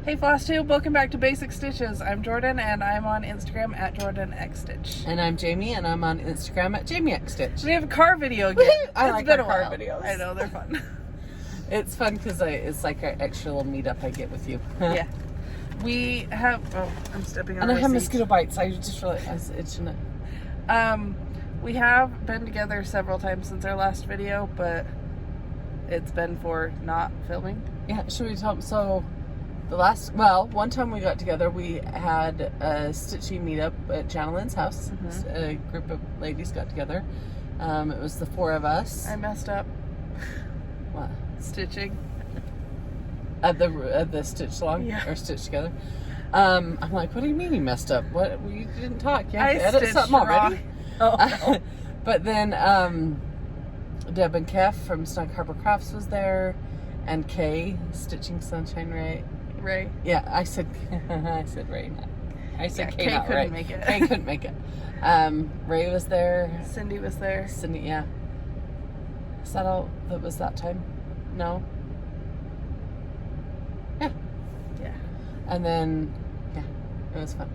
Hey Flosstube, welcome back to Basic Stitches. I'm Jorden and I'm on Instagram at JordanXStitch. And I'm Jami and I'm on Instagram at JamiXStitch. We have a car video again. I like our car while. videos. I know, they're fun. It's fun because it's like an extra little meetup I get with you. Yeah. We have, I'm stepping on And I have seat. mosquito bites. I just realized I was itching it. We have been together several times since our last video, but it's been for not filming. Yeah, should we talk? So, one time we got together, we had a stitching meetup at Janalyn's house. Mm-hmm. A group of ladies got together. It was the four of us. I messed up. What? Stitching. At the stitch salon? Yeah. Or stitch together. I'm like, what do you mean you messed up? What? We didn't talk. You have to edit stitched something already? Oh, no. But then Deb and Kev from Snug Harbor Crafts was there, and Kay, Stitching Sunshine Ray. Ray. Yeah, I said Ray. I said Yeah, Kay, Kay not couldn't Ray. make it. Kay couldn't make it. Ray was there. Cindy was there. Cindy, yeah. Is that all that was that time? No. Yeah. Yeah. And then, yeah, it was fun.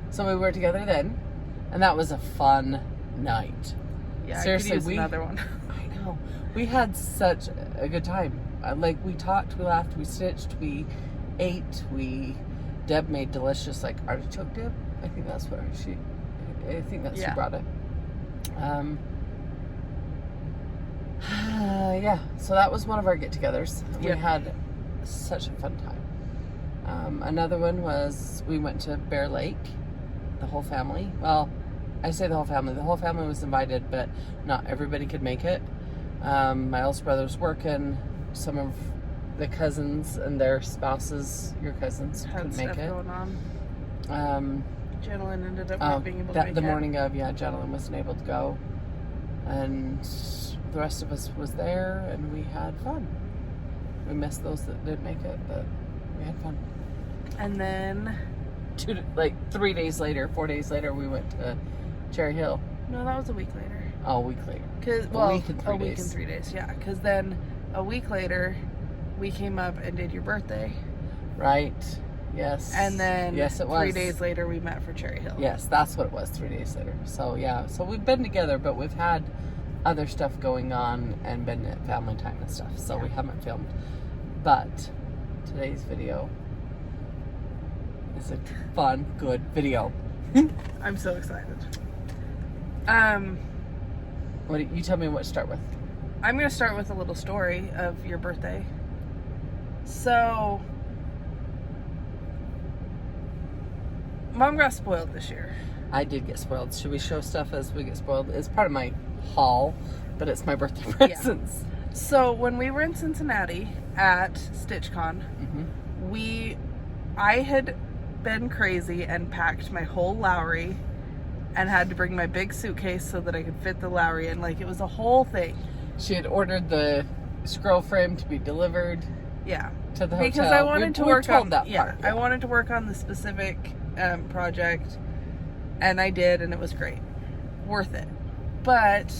So we were together then, and that was a fun night. Yeah, Seriously, I could use another one. I know. We had such a good time. Like, we talked, we laughed, we stitched, we ate, Deb made delicious, like, artichoke dip. I think that's what she brought it. Yeah, so that was one of our get-togethers. We Yep. had such a fun time. Another one was we went to Bear Lake, the whole family. Well, I say the whole family. The whole family was invited, but not everybody could make it. My oldest brother's working. Some of the cousins and their spouses, your cousins, Had couldn't make stuff it. going on. Janalyn ended up not being able to make it. The morning of, yeah, Janalyn wasn't able to go. And the rest of us was there, and we had fun. We missed those that didn't make it, but we had fun. And then 4 days later, we went to Cherry Hill. no, that was a week later. Oh, a week later. A week and 3 days. week and 3 days, yeah. Because then a week later, we came up and did your birthday. Right. Yes. And then yes, it was. 3 days later, we met for Cherry Hill. Yes, that's what it was, 3 days later. So, yeah. So, we've been together, but we've had other stuff going on and been at family time and stuff. So, we haven't filmed. But today's video is a fun, good video. I'm so excited. You tell me what to start with. I'm going to start with a little story of your birthday. So, Mom got spoiled this year. I did get spoiled. Should we show stuff as we get spoiled? It's part of my haul, but it's my birthday presents. Yeah. So, when we were in Cincinnati at StitchCon, I had been crazy and packed my whole Lowry and had to bring my big suitcase so that I could fit the Lowry in. Like, it was a whole thing. She had ordered the scroll frame to be delivered. Yeah. To the hotel. Because I wanted to work on that part. I wanted to work on the specific project, and I did, and it was great. Worth it. But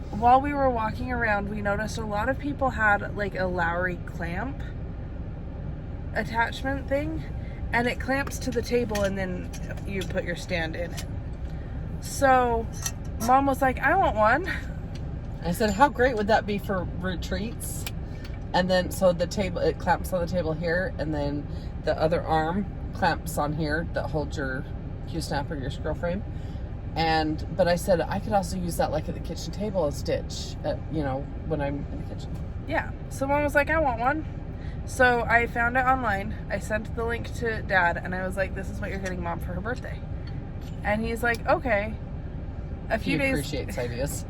while we were walking around, we noticed a lot of people had like a Lowry clamp attachment thing, and it clamps to the table, and then you put your stand in it. So Mom was like, I want one. I said, how great would that be for retreats? And then, so the table, it clamps on the table here, and then the other arm clamps on here that holds your Q-snap or your scroll frame. But I said, I could also use that like at the kitchen table and stitch, when I'm in the kitchen. Yeah. So Mom was like, I want one. So I found it online. I sent the link to Dad, and I was like, this is what you're getting Mom for her birthday. And he's like, okay. He appreciates ideas.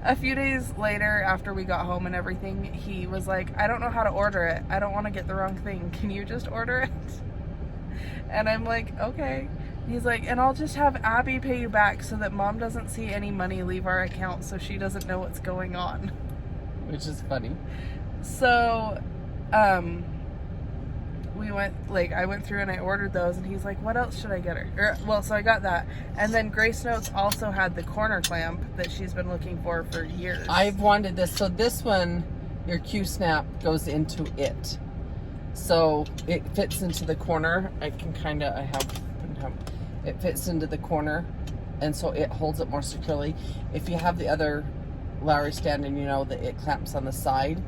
A few days later, after we got home and everything, he was like, I don't know how to order it. I don't want to get the wrong thing. Can you just order it? And I'm like, okay. He's like, and I'll just have Abby pay you back so that Mom doesn't see any money leave our account so she doesn't know what's going on. Which is funny. So, I went through and I ordered those, and he's like, what else should I get her? So I got that. And then Grace Notes also had the corner clamp that she's been looking for years. I've wanted this. So this one, your Q-snap goes into it. So it fits into the corner. It fits into the corner, and so it holds it more securely. If you have the other Lowry stand and you know that it clamps on the side,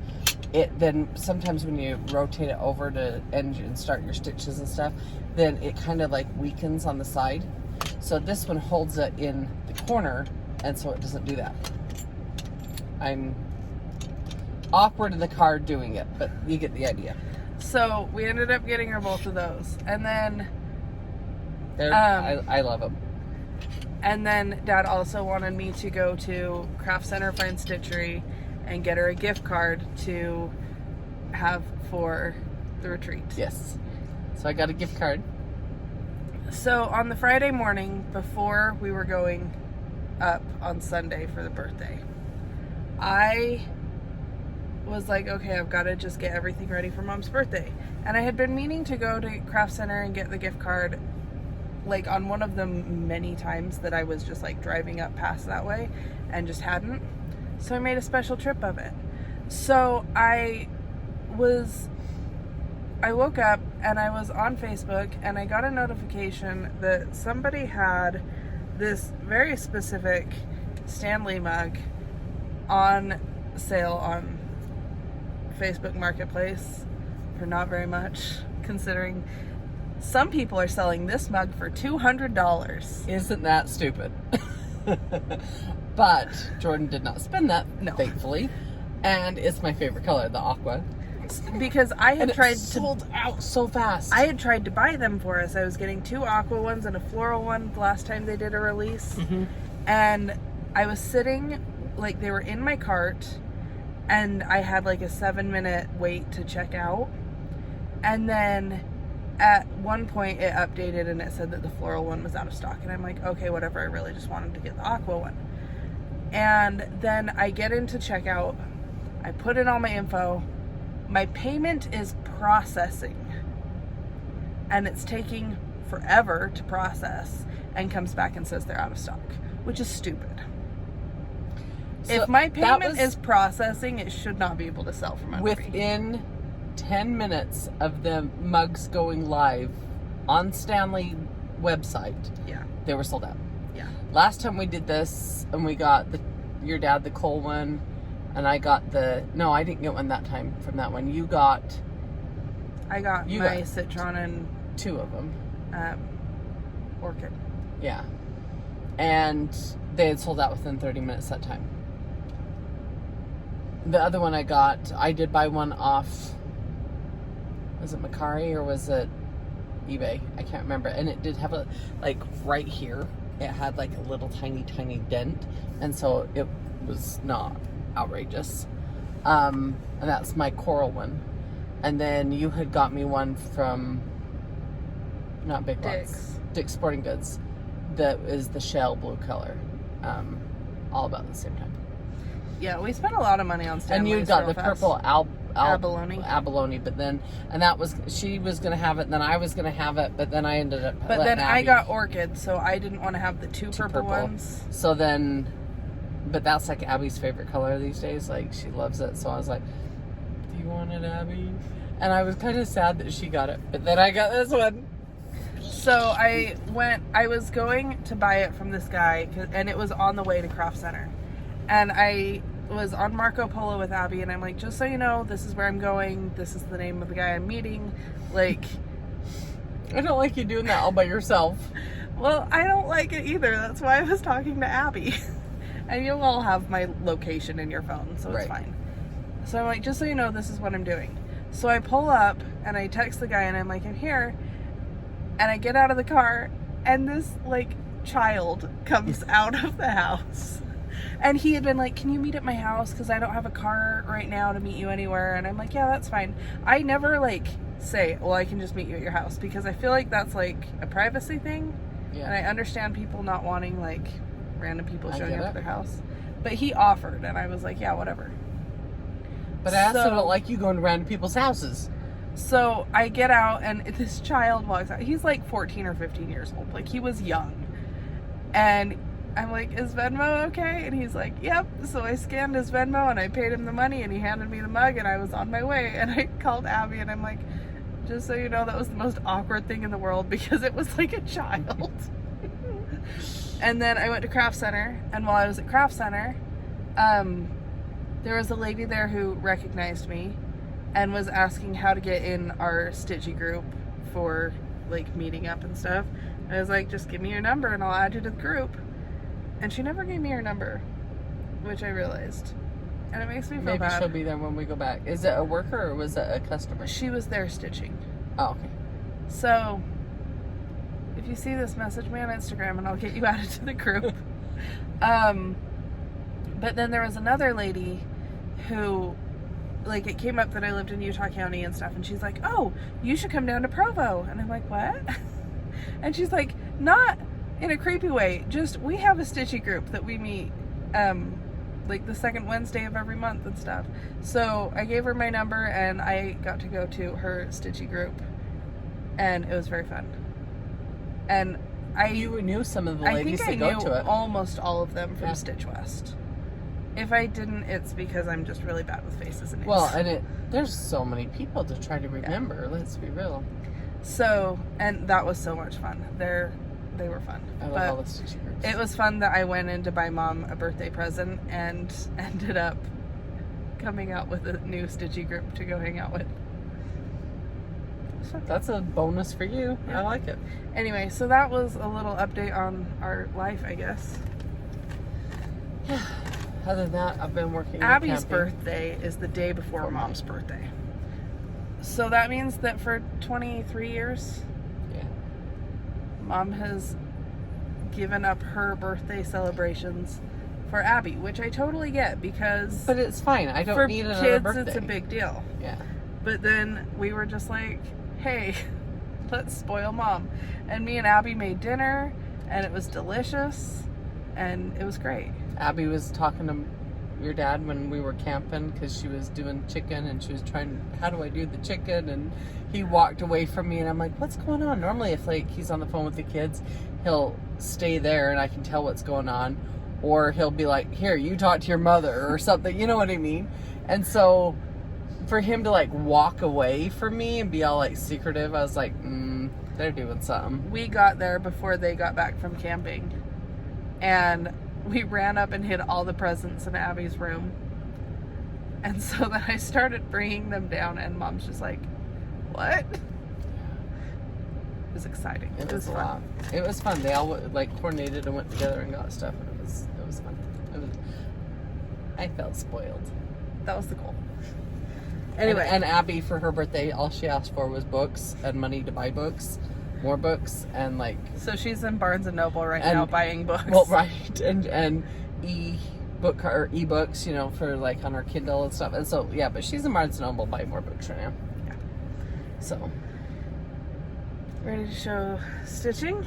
it then sometimes when you rotate it over to end and start your stitches and stuff, then it kind of like weakens on the side. So this one holds it in the corner, and so it doesn't do that. I'm awkward in the car doing it, but you get the idea. So we ended up getting her both of those, and then I love them. And then Dad also wanted me to go to Craft Center Fine Stitchery and get her a gift card to have for the retreat. Yes. So I got a gift card. So on the Friday morning before we were going up on Sunday for the birthday, I was like, okay, I've got to just get everything ready for Mom's birthday. And I had been meaning to go to Craft Center and get the gift card like on one of them many times that I was just like driving up past that way and just hadn't. So I made a special trip of it. So I woke up and I was on Facebook and I got a notification that somebody had this very specific Stanley mug on sale on Facebook Marketplace for not very much, considering some people are selling this mug for $200. Isn't that stupid? But Jorden did not spend that, no, thankfully. And it's my favorite color, the aqua. Because I had tried to sold out so fast. I had tried to buy them for us. I was getting 2 aqua ones and a floral one the last time they did a release. Mm-hmm. And I was sitting, like they were in my cart, and I had like a 7-minute wait to check out. And then at one point it updated and it said that the floral one was out of stock. And I'm like, okay, whatever. I really just wanted to get the aqua one. And then I get into checkout. I put in all my info. My payment is processing. And it's taking forever to process and comes back and says they're out of stock, which is stupid. So if my payment is processing, it should not be able to sell for my within 10 minutes of the mugs going live on Stanley website. Yeah. They were sold out. Yeah. Last time we did this and we got your dad the Cole one, and I got no, I didn't get one that time from that one. I got my Citron and 2 of them. Orchid. Yeah. And they had sold out within 30 minutes that time. The other one I did buy one off, was it Macari or was it eBay? I can't remember. And it did have right here, it had like a little tiny dent. And so it was not outrageous. And that's my coral one. And then you had got me one from, not Big Lots, Dick's Sporting Goods, that is the shell blue color. All about the same time. Yeah, we spent a lot of money on Stanley. And you got the purple abalone. But then, and that was, she was going to have it, and then I was going to have it, but then I ended up But then Abby I got orchid, so I didn't want to have the two purple ones. So then, but that's like Abby's favorite color these days. Like, she loves it. So I was like, do you want it, Abby? And I was kind of sad that she got it. But then I got this one. So I was going to buy it from this guy, and it was on the way to Craft Center. And I was on Marco Polo with Abby, and I'm like, just so you know, this is where I'm going. This is the name of the guy I'm meeting. Like, I don't like you doing that all by yourself. Well, I don't like it either. That's why I was talking to Abby. And you'll all have my location in your phone, so it's fine. So I'm like, just so you know, this is what I'm doing. So I pull up, and I text the guy, and I'm like, I'm here. And I get out of the car, and this, like, child comes out of the house. And he had been like, can you meet at my house? Because I don't have a car right now to meet you anywhere. And I'm like, yeah, that's fine. I never, like, say, well, I can just meet you at your house. Because I feel like that's, like, a privacy thing. Yeah. And I understand people not wanting, like, random people showing up at their house. But he offered, and I was like, yeah, whatever. But I also don't like you going to random people's houses. So I get out, and this child walks out. He's like 14 or 15 years old. Like, he was young. And I'm like, is Venmo okay? And he's like, yep. So I scanned his Venmo, and I paid him the money, and he handed me the mug, and I was on my way. And I called Abby, and I'm like, Just so you know, that was the most awkward thing in the world because it was like a child. And then I went to Craft Center, and while I was at Craft Center, there was a lady there who recognized me and was asking how to get in our Stitchy group for like meeting up and stuff. I was like, just give me your number and I'll add you to the group. And she never gave me her number, which I realized. And it makes me feel Maybe bad. she'll be there when we go back. Is it a worker or was it a customer? She was there stitching. Oh, okay. So, if you see this, message me on Instagram and I'll get you added to the group. But then there was another lady who, like, it came up that I lived in Utah County and stuff, and she's like, oh, you should come down to Provo. And I'm like, what? And she's like, not in a creepy way, just we have a Stitchy group that we meet like the second Wednesday of every month and stuff. So I gave her my number and I got to go to her Stitchy group, and it was very fun. And You knew some of the ladies that go to it. I think I knew almost all of them from Stitch West. If I didn't, it's because I'm just really bad with faces and names. Well, and there's so many people to try to remember. Yeah. Let's be real. So, and that was so much fun. They were fun. I love all the Stitchy groups. It was fun that I went in to buy Mom a birthday present and ended up coming out with a new Stitchy group to go hang out with. So, that's a bonus for you. Yeah. I like it. Anyway, so that was a little update on our life, I guess. Yeah. Other than that, I've been working. Abby's birthday is the day before Mom's birthday. So that means that for 23 years, yeah, Mom has given up her birthday celebrations for Abby, which I totally get because. But it's fine. I don't need another birthday. For kids, it's a big deal. Yeah. But then we were just like, hey, let's spoil Mom. And me and Abby made dinner, and it was delicious, and it was great. Abby was talking to your dad when we were camping because she was doing chicken and she was trying, how do I do the chicken? And he walked away from me and I'm like, what's going on? Normally if like he's on the phone with the kids, he'll stay there and I can tell what's going on. Or he'll be like, here, you talk to your mother or something. You know what I mean? And so for him to like walk away from me and be all like secretive, I was like, they're doing something. We got there before they got back from camping. And we ran up and hid all the presents in Abby's room. And so then I started bringing them down and Mom's just like, what? It was exciting. It was a lot. It was fun. They all like coordinated and went together and got stuff. And it was fun. I felt spoiled. That was the goal. Anyway. And Abby, for her birthday, all she asked for was books and money to buy books. More books and like. So she's in Barnes and Noble right now buying books. Well, right, and ebooks, you know, for like on her Kindle and stuff. And so yeah, but she's in Barnes and Noble buying more books right now. Yeah. So. Ready to show stitching?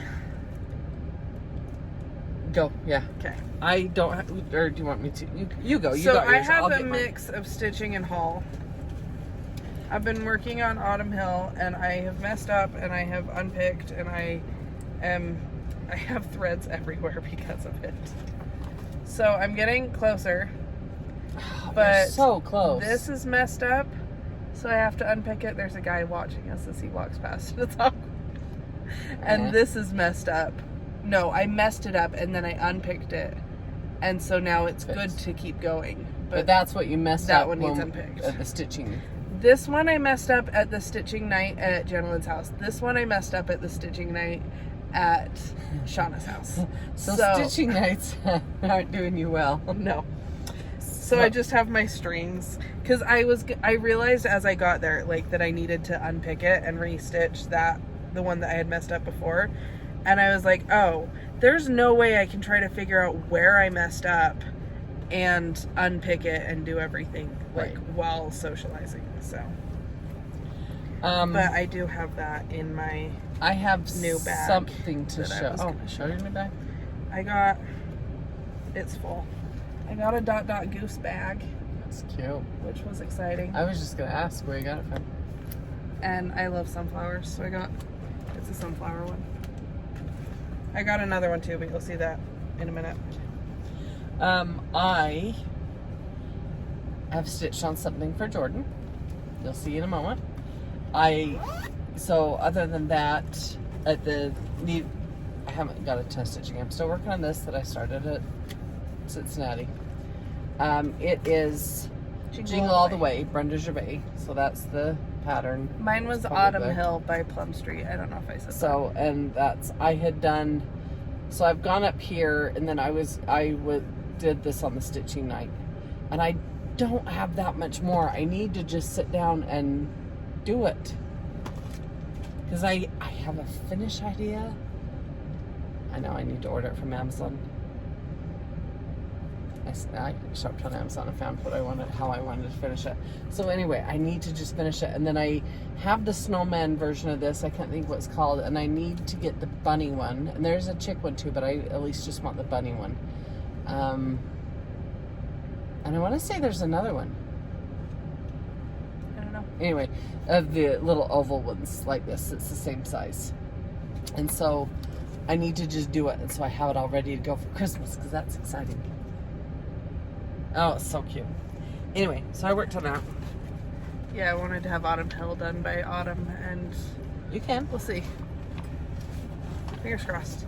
Go. Yeah. Okay. I don't. Or do you want me to? You go. You so got yours. I have I'll a mix of stitching and haul. I've been working on Autumn Hill and I have messed up and I have unpicked and I have threads everywhere because of it. So I'm getting closer. But so close. This is messed up, so I have to unpick it. There's a guy watching us as he walks past. It's awkward. And this is messed up. No, I messed it up and then I unpicked it. And so now it's good to keep going. But that's what you messed that up one needs unpicked. At the stitching. This one I messed up at the stitching night at Janalyn's house. This one I messed up at the stitching night at Shauna's house. So stitching nights aren't doing you well. No. So I just have my strings. Because I realized as I got there, like, that I needed to unpick it and restitch the one that I had messed up before. And I was like, oh, there's no way I can try to figure out where I messed up and unpick it and do everything while socializing. So but I do have that in my new bag. Something to show. Oh, show your new bag. It's full. I got a Goose bag. That's cute. Which was exciting. I was just gonna ask where you got it from. And I love sunflowers, so it's a sunflower one. I got another one too, but you'll see that in a minute. I have stitched on something for Jorden. You'll see in a moment. I So other than that, at the need, I haven't got a ton of stitching. I'm still working on this that I started at Cincinnati. It is Jingle All the Way, Brenda Gervais. So that's the pattern. Mine was Autumn Hill by Plum Street. I don't know if I said so, that. And that's, I had done, so I've gone up here and then did this on the stitching night. And I don't have that much more. I need to just sit down and do it. Because I have a finish idea. I know I need to order it from Amazon. I shopped on Amazon and found how I wanted to finish it. So anyway, I need to just finish it. And then I have the snowman version of this. I can't think what it's called. And I need to get the bunny one. And there's a chick one too, but I at least just want the bunny one. And I want to say there's another one. I don't know. Anyway, of the little oval ones like this, it's the same size. And so I need to just do it. And so I have it all ready to go for Christmas because that's exciting. Oh, it's so cute. Anyway, so I worked on that. Yeah, I wanted to have Autumn Hill done by Autumn, and you can. We'll see. Fingers crossed.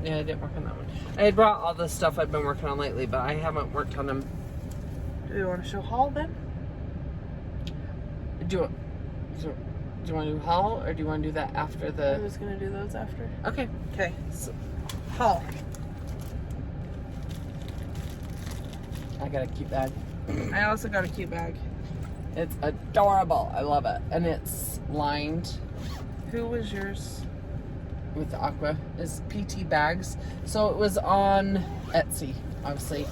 Yeah, I didn't work on that one. I had brought all the stuff I've been working on lately, but I haven't worked on them. Do you want to show haul then? Do you want to do haul, or do you want to do that after the... I was going to do those after. Okay. Okay, so haul. I got a cute bag. I also got a cute bag. It's adorable. I love it. And it's lined. Who was yours? With the aqua. It's PT Bags. So it was on Etsy, obviously,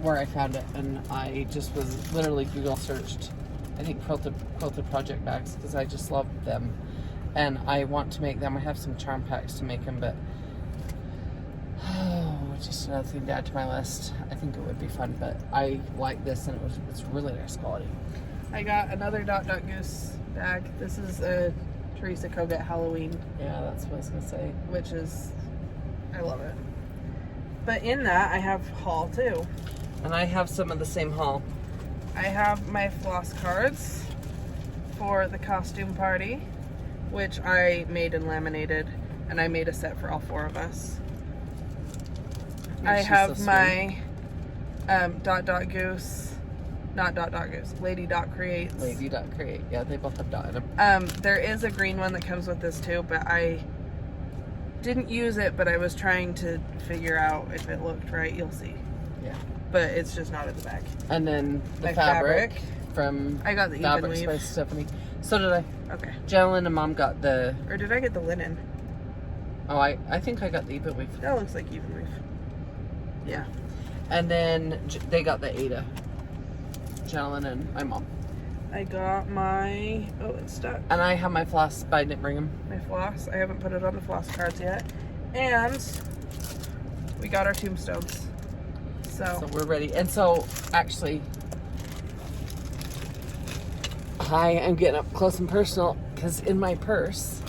where I found it. And I just was literally Google searched, I think, quilted project bags because I just love them. And I want to make them. I have some charm packs to make them, but just another thing to add to my list. I think it would be fun, but I like this and it's really nice quality. I got another Goose bag. This is a Teresa Kogut Halloween. Yeah, that's what I was gonna say. Which is, I love it. But in that, I have haul too. And I have some of the same haul. I have my floss cards for the costume party, which I made and laminated, and I made a set for all 4 of us. I have so my Goose, not Goose, Lady Creates. Lady Create, yeah, they both have dot in them. There is a green one that comes with this too, but I didn't use it, but I was trying to figure out if it looked right. You'll see. Yeah. But it's just not in the bag. And then the my fabric from I got the Fabrics even by weave. Stephanie. So did I. Okay. Janalyn and Mom got the... Or did I get the linen? Oh, I think I got the even weave. That looks like even weave. Yeah. And then they got the Ada. Janalyn and my mom. I got my... Oh, it's stuck. And I have my floss, but I didn't bring them. My floss. I haven't put it on the floss cards yet. And we got our tombstones. So we're ready. And so, actually, I am getting up close and personal because in my purse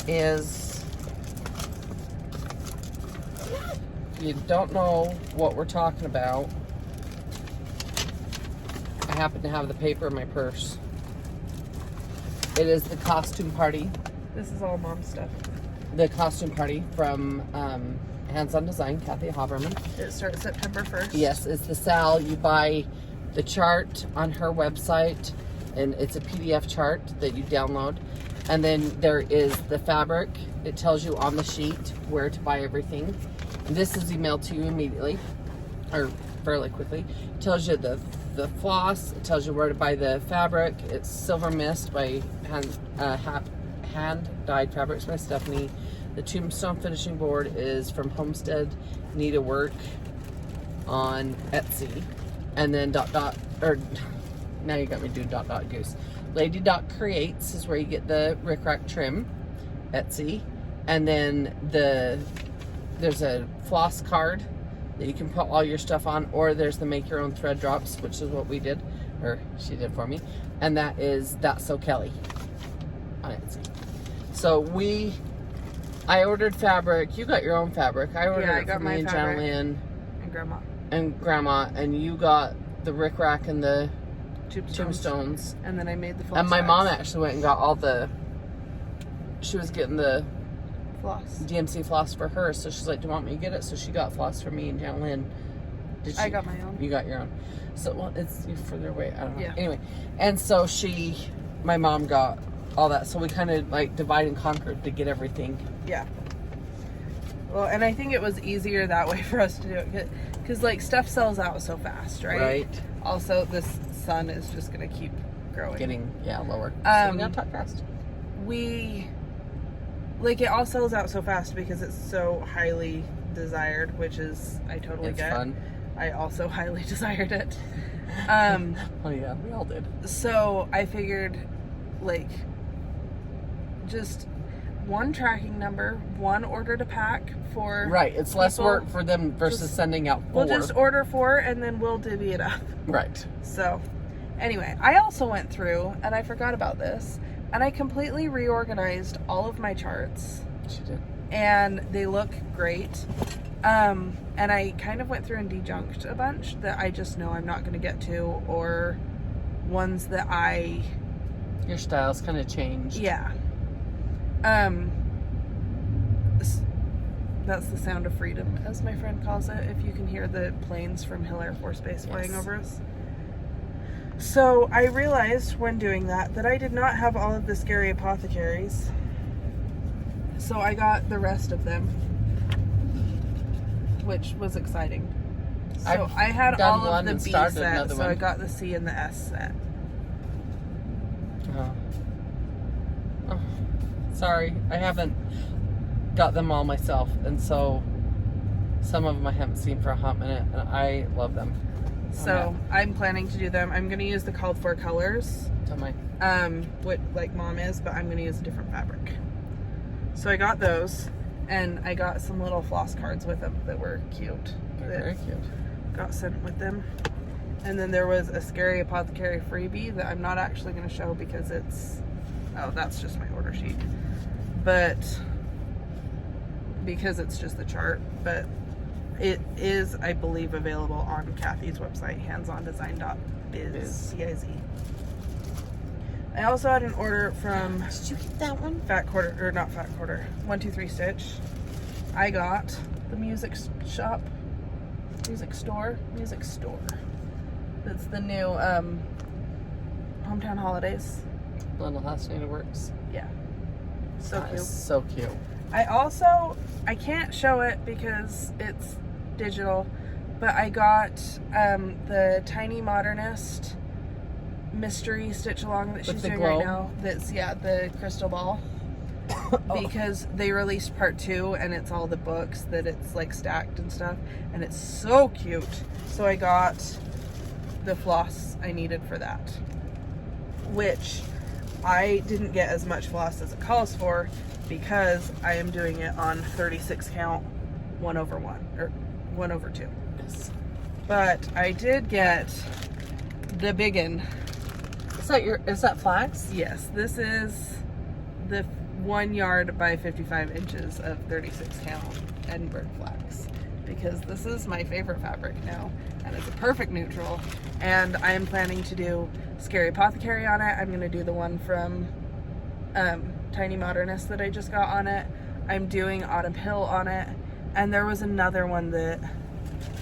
is... If you don't know what we're talking about, I happen to have the paper in my purse. It is the costume party. This is all mom stuff. The costume party from Hands On Design, Kathy Haberman. It starts September 1st. Yes, it's the Sal. You buy the chart on her website, and it's a PDF chart that you download. And then there is the fabric. It tells you on the sheet where to buy everything. And this is emailed to you immediately, or fairly quickly. It tells you the floss. It tells you where to buy the fabric. It's Silver Mist by Hand Dyed Fabrics by Stephanie. The Tombstone finishing board is from Homestead Needlework on Etsy. And then now you got me doing Goose. Lady Creates is where you get the rickrack trim, Etsy. And then there's a floss card that you can put all your stuff on, or there's the make your own thread drops, which is what we did, or she did for me. And that is That's So Kelly on Etsy. So I ordered fabric. You got your own fabric. I ordered I it got for my me and fabric. Janalyn And Grandma. and Grandma, and you got the rickrack and the tombstones. And then I made the floss And my bags. mom actually went and got all the, she was getting the floss. DMC floss for her, so she's like, do you want me to get it? So she got floss for me and Janalyn. Did she? I got my own. You got your own. So, well, it's further away. I don't know. Yeah. Anyway, and so my mom got all that. So we kind of like divide and conquered to get everything. Yeah. Well, and I think it was easier that way for us to do it. Because, like, stuff sells out so fast, right? Right. Also, this sun is just going to keep growing. Getting, lower. So we gotta talk fast. It all sells out so fast because it's so highly desired, which is, I totally It's get. fun. I also highly desired it. Oh yeah, we all did. So I figured, like, just one tracking number, one order to pack for Right, it's less people. work for them versus sending out 4. We'll just order 4 and then we'll divvy it up. Right. So, anyway, I also went through, and I forgot about this, and I completely reorganized all of my charts. She did. And they look great. And I kind of went through and dejunked a bunch that I just know I'm not going to get to, or ones that Your style's kind of changed. yeah. That's the sound of freedom, as my friend calls it, if you can hear the planes from Hill Air Force Base flying over us. So I realized when doing that I did not have all of the scary apothecaries. So I got the rest of them, which was exciting. So I had all of the B set, so I got the C and the S set. Oh, sorry, I haven't got them all myself, and so some of them I haven't seen for a hot minute, and I love them. So I'm planning to do them. I'm going to use the called for colors, what like Mom is, but I'm going to use a different fabric. So I got those, and I got some little floss cards with them that were cute. Very cute. Got sent with them. And then there was a Scary Apothecary freebie that I'm not actually going to show because it's, that's just my order sheet. But, because it's just the chart, but it is, I believe, available on Kathy's website, handsondesign.biz. C-I-Z. I also had an order from Did you get that one? Fat Quarter, or not Fat Quarter, 123 Stitch. I got the music store. That's the new Hometown Holidays. Little House Needleworks. Yeah. So cute. So cute. I can't show it because it's digital, but I got the Tiny Modernist mystery stitch along that she's doing right now. That's the crystal ball. Because they released part 2 and it's all the books that it's like stacked and stuff, and it's so cute. So I got the floss I needed for that, which I didn't get as much floss as it calls for because I am doing it on 36 count 1/1 or 1/2. Yes. But I did get the biggin. Is that flax? Yes, this is the 1 yard by 55 inches of 36 count Edinburgh flax, because this is my favorite fabric now, and it's a perfect neutral. And I am planning to do Scary Apothecary on it. I'm going to do the one from Tiny Modernist that I just got on it. I'm doing Autumn Hill on it, and there was another one that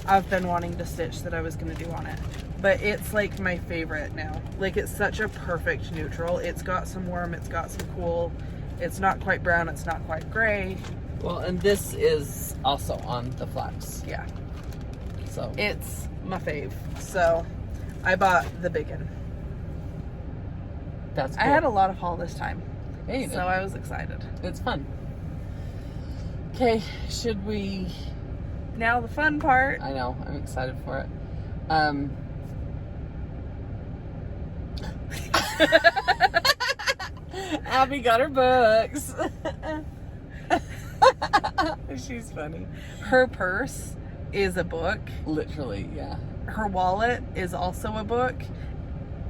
I've been wanting to stitch that I was going to do on it. But it's like my favorite now. Like, it's such a perfect neutral. It's got some warm, it's got some cool. It's not quite brown, it's not quite gray. Well, and this is also on the flax. Yeah. So it's my fave. So I bought the biggin. That's cool. I had a lot of haul this time. Yeah, you did. So I was excited. It's fun. Okay, should we... Now the fun part. I know, I'm excited for it. Abby got her books. She's funny. Her purse is a book. Literally, yeah. Her wallet is also a book.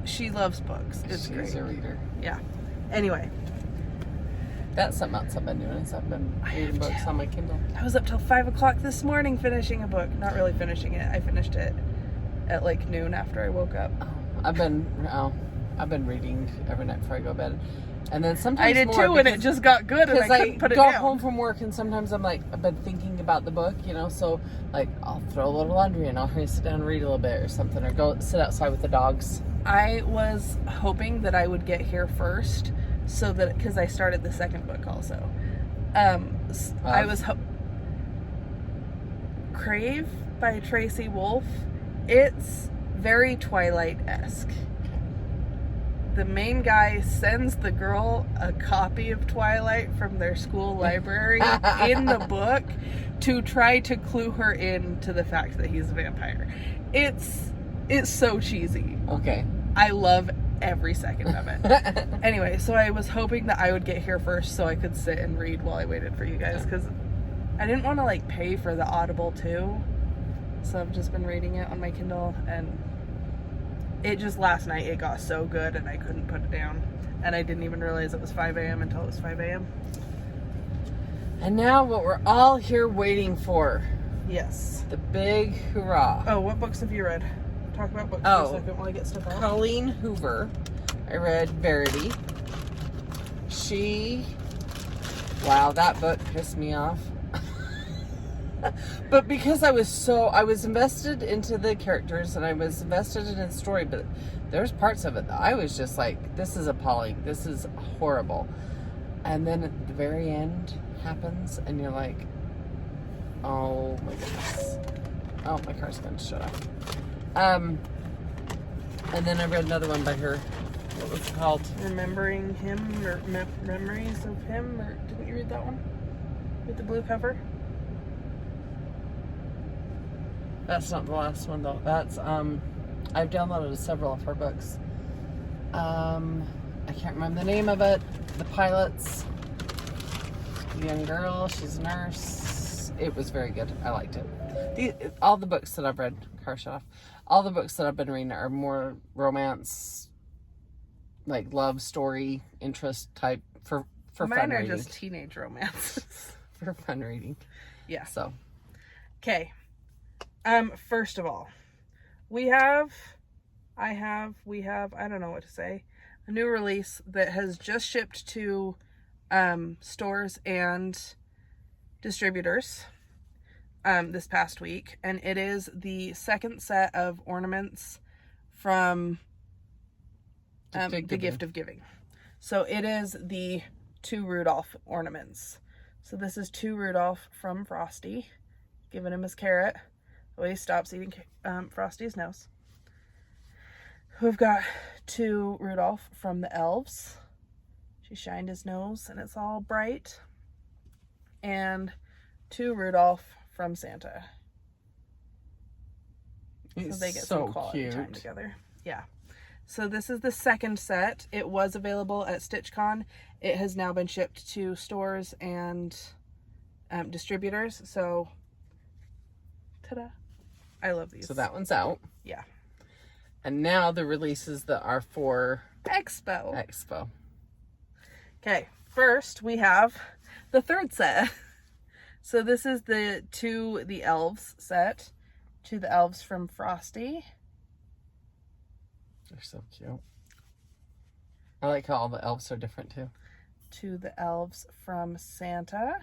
She loves books. It's great. She's a reader. Yeah. Anyway. That's something else I've been doing, is I've been reading books on my Kindle. I was up till 5 o'clock this morning finishing a book. Not really finishing it. I finished it at like noon after I woke up. Oh, I've been reading every night before I go to bed. And then sometimes I did too, and it just got good, and I couldn't put it down. Because I go home from work, and sometimes I'm like, I've been thinking about the book, so like I'll throw a little laundry and I'll sit down and read a little bit or something, or go sit outside with the dogs. I was hoping that I would get here first, so that, because I started the second book also. I was Crave by Tracy Wolfe. It's very Twilight-esque. The main guy sends the girl a copy of Twilight from their school library in the book to try to clue her in to the fact that he's a vampire. It's so cheesy. Okay. I love every second of it. Anyway, so I was hoping that I would get here first so I could sit and read while I waited for you guys, because I didn't want to pay for the Audible too. So I've just been reading it on my Kindle, and it just, last night it got so good and I couldn't put it down, and I didn't even realize it was 5 a.m. until it was 5 a.m. And now what we're all here waiting for. Yes. The big hurrah. Oh, what books have you read? Talk about books for a second while I get stuff out. Colleen Hoover. I read Verity. Wow, that book pissed me off. But because I was invested into the characters, and I was invested in the story, but there's parts of it that I was just like, this is appalling. This is horrible. And then at the very end happens, and you're like, oh my goodness. Oh, my car's going to shut off. And then I read another one by her. What was it called? Remembering Him, or Memories of Him, or didn't you read that one? With the blue cover? That's not the last one though. That's I've downloaded several of her books. I can't remember the name of it. The pilots. The young girl, she's a nurse. It was very good. I liked it. All the books that I've read, car shut off. All the books that I've been reading are more romance, like love story, interest type for fun reading. Mine are just teenage romances. For fun reading. Yeah. So. Okay. First of all, I don't know what to say, a new release that has just shipped to stores and distributors this past week, and it is the second set of ornaments from The Gift of Giving. So it is the 2 Rudolph ornaments. So this is 2 Rudolph from Frosty, giving him his carrot. Well, he stops eating Frosty's nose. We've got 2 Rudolph from the elves. She shined his nose and it's all bright. And 2 Rudolph from Santa. So they get some quality time together. Yeah. So this is the second set. It was available at StitchCon. It has now been shipped to stores and distributors. So, ta-da. I love these. So that one's out. Yeah. And now the releases that are for Expo. Okay. First, we have the third set. So this is the elves set. To the elves from Frosty. They're so cute. I like how all the elves are different too. To the elves from Santa.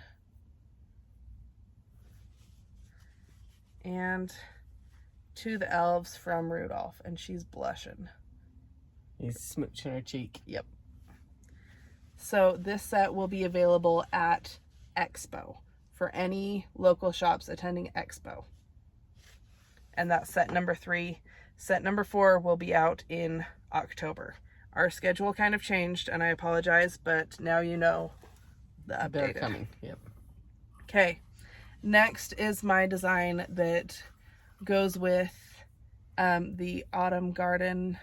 And to the elves from Rudolph. And she's blushing. He's smooching her cheek. Yep. So this set will be available at Expo for any local shops attending Expo. And that's set number 3. Set number 4 will be out in October. Our schedule kind of changed, and I apologize, but now you know the update. They're coming. Yep. Okay. Next is my design that goes with the Autumn Garden.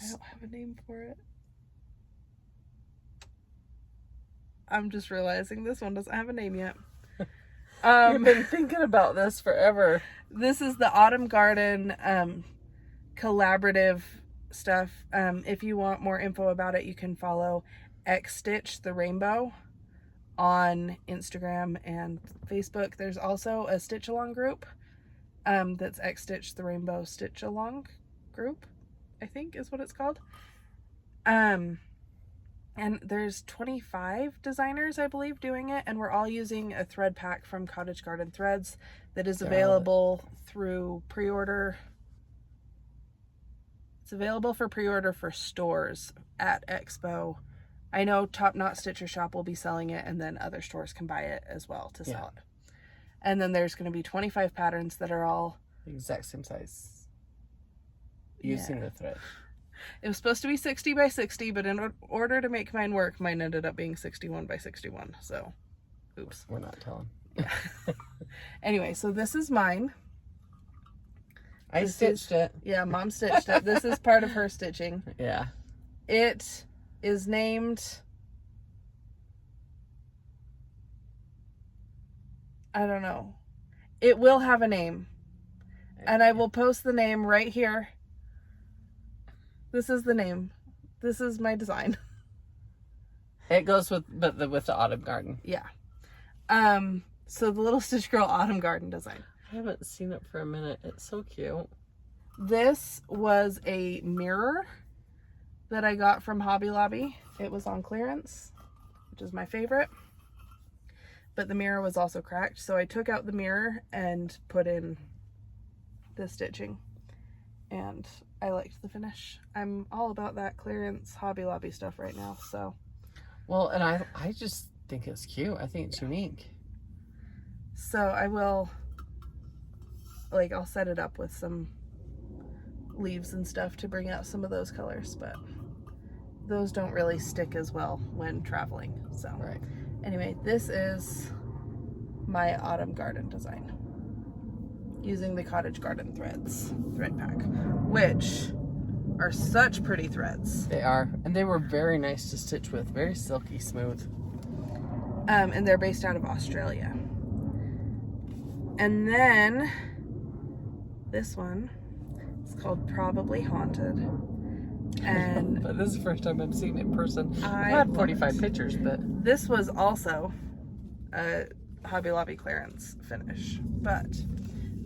I don't have a name for it. I'm just realizing this one doesn't have a name yet. You've been thinking about this forever. This is the Autumn Garden collaborative stuff. If you want more info about it, you can follow Stitch the Rainbow on Instagram and Facebook. There's also a Stitch Along group that's Stitch the Rainbow Stitch Along group. I think is what it's called. And there's 25 designers, I believe, doing it, and we're all using a thread pack from Cottage Garden Threads that is available through pre-order. It's available for pre-order for stores at Expo. I know Top Knot Stitcher Shop will be selling it, and then other stores can buy it as well to sell it. And then there's going to be 25 patterns that are all the exact same size using the thread. It was supposed to be 60 by 60, but in order to make mine work, mine ended up being 61 by 61. So, oops. We're not telling. Yeah. Anyway, so this is mine. I stitched it. Yeah, Mom stitched it. This is part of her stitching. Yeah. It is named... I don't know. It will have a name. And I will post the name right here. This is the name. This is my design. It goes with the Autumn Garden. Yeah. So the Little Stitch Girl Autumn Garden design. I haven't seen it for a minute. It's so cute. This was a mirror that I got from Hobby Lobby. It was on clearance, which is my favorite. But the mirror was also cracked, so I took out the mirror and put in the stitching. And I liked the finish. I'm all about that clearance Hobby Lobby stuff right now, so. Well, and I just think it's cute. I think it's unique. So I will, like, I'll set it up with some leaves and stuff to bring out some of those colors, but those don't really stick as well when traveling, so. Right. Anyway, this is my Autumn Garden design using the Cottage Garden Threads thread pack, which are such pretty threads. They are, and they were very nice to stitch with, very silky smooth. And they're based out of Australia. And then this one is called Probably Haunted. And but this is the first time I've seen it in person. I I've had 45 pictures, but this was also a Hobby Lobby clearance finish. But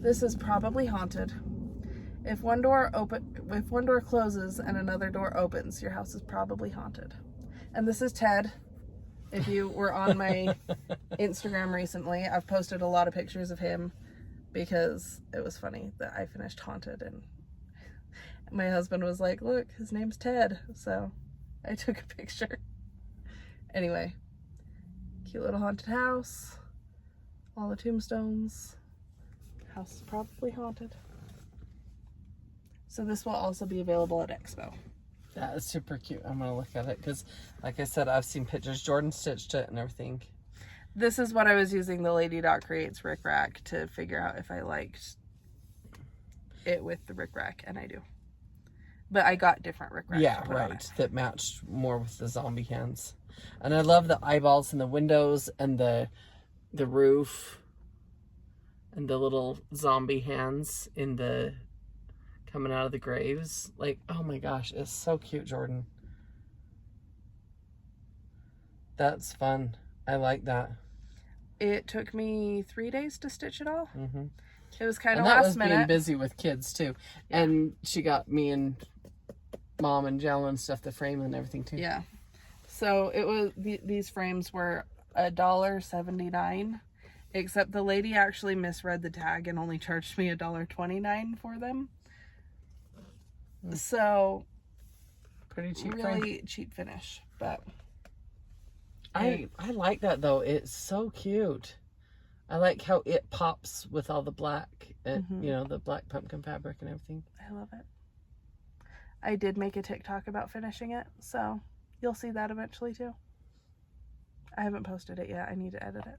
this is Probably Haunted. If one door closes and another door opens, your house is probably haunted. And this is Ted. If you were on my Instagram recently, I've posted a lot of pictures of him because it was funny that I finished Haunted, and my husband was like, look, his name's Ted. So I took a picture. Anyway, cute little haunted house. All the tombstones. House is probably haunted. So this will also be available at Expo. that is super cute. I'm going to look at it because, like I said, I've seen pictures. Jorden stitched it and everything. This is what I was using the Lady Dot Creates Rick Rack to figure out if I liked it with the Rick Rack, and I do. But I got different Rick Racks. Yeah, right. That matched more with the zombie hands. And I love the eyeballs and the windows and the roof and the little zombie hands in the coming out of the graves. Like, oh my gosh, it's so cute, Jorden. That's fun. I like that. It took me 3 days to stitch it all. Mm-hmm. It was kind of last minute. And that was minute. being busy with kids too. Yeah. And she got me and Mom and Janalyn stuff, the frame and everything too. Yeah. So it was these frames were $1.79, except the lady actually misread the tag and only charged me $1.29 for them. So pretty cheap. Really frame. cheap finish, but I like that though. It's so cute. I like how it pops with all the black, you know, the black pumpkin fabric and everything. I love it. I did make a TikTok about finishing it, so you'll see that eventually too. I haven't posted it yet. I need to edit it.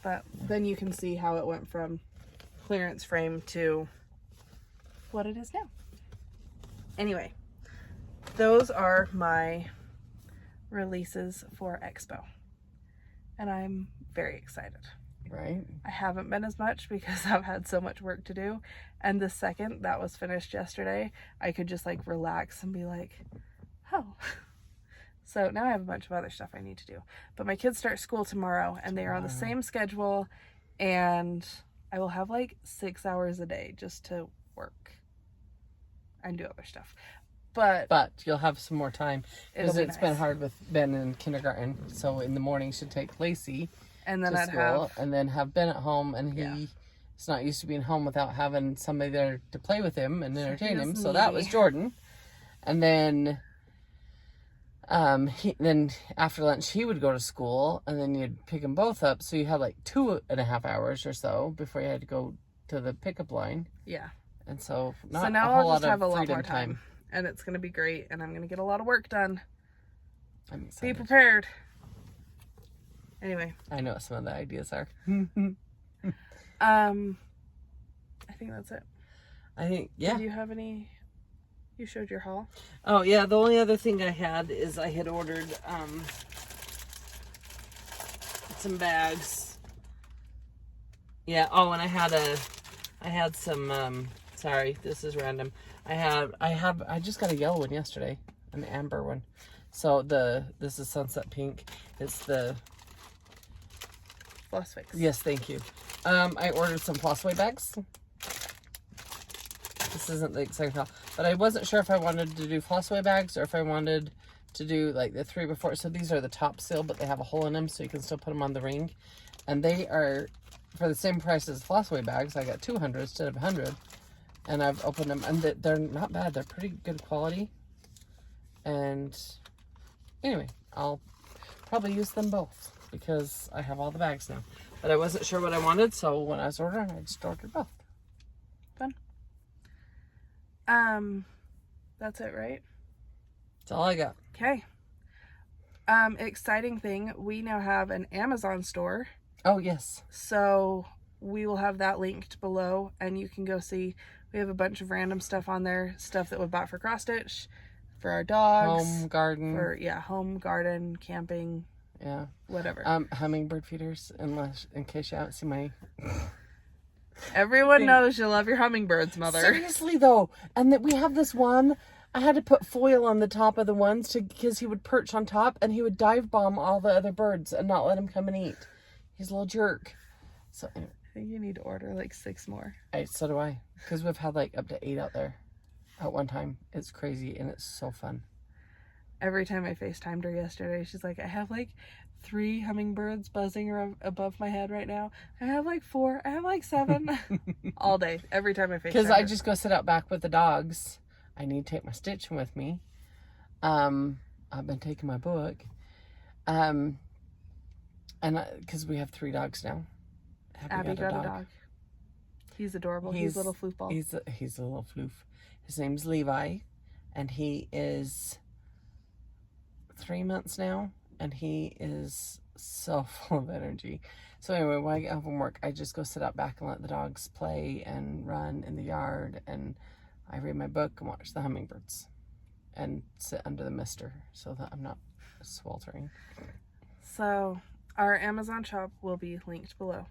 But then you can see how it went from clearance frame to what it is now. Anyway, those are my releases for Expo. And I'm very excited. Right. I haven't been as much because I've had so much work to do. And the second that was finished yesterday, I could just like relax and be like, oh. So now I have a bunch of other stuff I need to do. But my kids start school tomorrow and they are on the same schedule. And I will have like 6 hours a day just to work. and do other stuff. But you'll have some more time because it's been hard with Ben in kindergarten. So in the morning she'd take Lacey and then to I'd school, have and then have Ben at home, and he's not used to being home without having somebody there to play with him and entertain him. So that was Jorden. And then then after lunch he would go to school, and then you'd pick them both up. So you had like 2.5 hours or so before you had to go to the pickup line. Yeah. And so now a I'll whole just lot have of a lot freedom more time. And it's going to be great, and I'm going to get a lot of work done. I'm excited. Be prepared. Anyway. I know what some of the ideas are. I think that's it. I think, yeah. Did you have any? You showed your haul. Oh, yeah. The only other thing I had is I had ordered some bags. Yeah. Oh, and I had some, sorry, this is random. I just got a yellow one yesterday, an amber one. So this is Sunset Pink. It's the Floss Fix. Yes, thank you. I ordered some Flossway bags. This isn't the exciting haul, but I wasn't sure if I wanted to do Flossway bags or if I wanted to do like the 3x4. So these are the top seal, but they have a hole in them, so you can still put them on the ring. And they are for the same price as Flossway bags. I got 200 instead of 100. And I've opened them, and they're not bad. They're pretty good quality. And anyway, I'll probably use them both because I have all the bags now. But I wasn't sure what I wanted, so when I was ordering, I just ordered both. Fun. That's it, right? That's all I got. Okay. Exciting thing, we now have an Amazon store. Oh, yes. So we will have that linked below, and you can go see. We have a bunch of random stuff on there, stuff that we bought for cross stitch, for our dogs, home garden, for home garden, camping, whatever. Hummingbird feeders, in case you haven't seen my. Everyone knows you love your hummingbirds, mother. Seriously though, and that we have this one. I had to put foil on the top of the ones because he would perch on top and he would dive bomb all the other birds and not let them come and eat. He's a little jerk. So anyway. I think you need to order like 6 more. So do I, because we've had like up to 8 out there at one time. It's crazy and it's so fun. Every time I FaceTimed her yesterday, she's like, I have like 3 hummingbirds buzzing above my head right now. I have like 4. I have like 7. All day. Every time I FaceTime. Because I just go sit out back with the dogs. I need to take my stitching with me. I've been taking my book. And because we have 3 dogs now. Abby got a dog. He's adorable. He's a little floofball. He's a little floof. His name's Levi, and he is 3 months now, and he is so full of energy. So anyway, when I get home from work, I just go sit out back and let the dogs play and run in the yard, and I read my book and watch the hummingbirds and sit under the mister so that I'm not sweltering. So our Amazon shop will be linked below.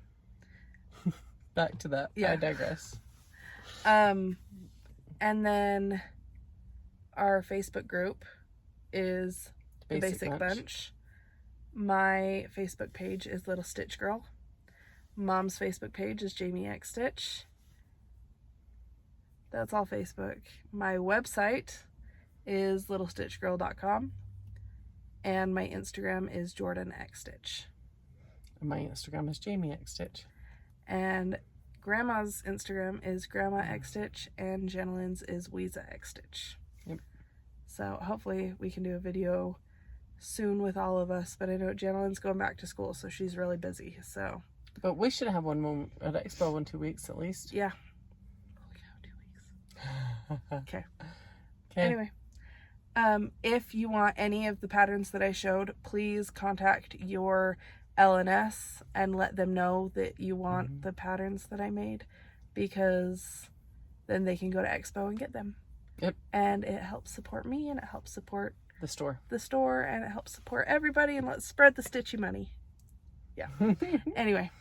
Back to that. Yeah. I digress. And then our Facebook group is the Basic Bunch. My Facebook page is Little Stitch Girl. Mom's Facebook page is Jami X Stitch. That's all Facebook. My website is littlestitchgirl.com. And my Instagram is Jorden X Stitch. And my Instagram is Jami X Stitch. And Grandma's Instagram is Grandma X Stitch, and Janalyn's is Weeza X Stitch. Yep. So hopefully we can do a video soon with all of us, but I know Janalyn's going back to school, so she's really busy. So, but we should have one at Expo in 2 weeks at least. Yeah. Holy cow, 2 weeks. Okay. Anyway, if you want any of the patterns that I showed, please contact your LNS and let them know that you want the patterns that I made, because then they can go to Expo and get them. Yep. And it helps support me, and it helps support the store, and it helps support everybody, and let's spread the stitchy money. Yeah. Anyway,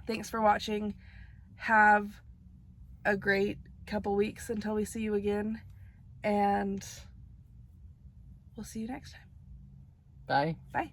thanks for watching. Have a great couple weeks until we see you again, and we'll see you next time. Bye. Bye.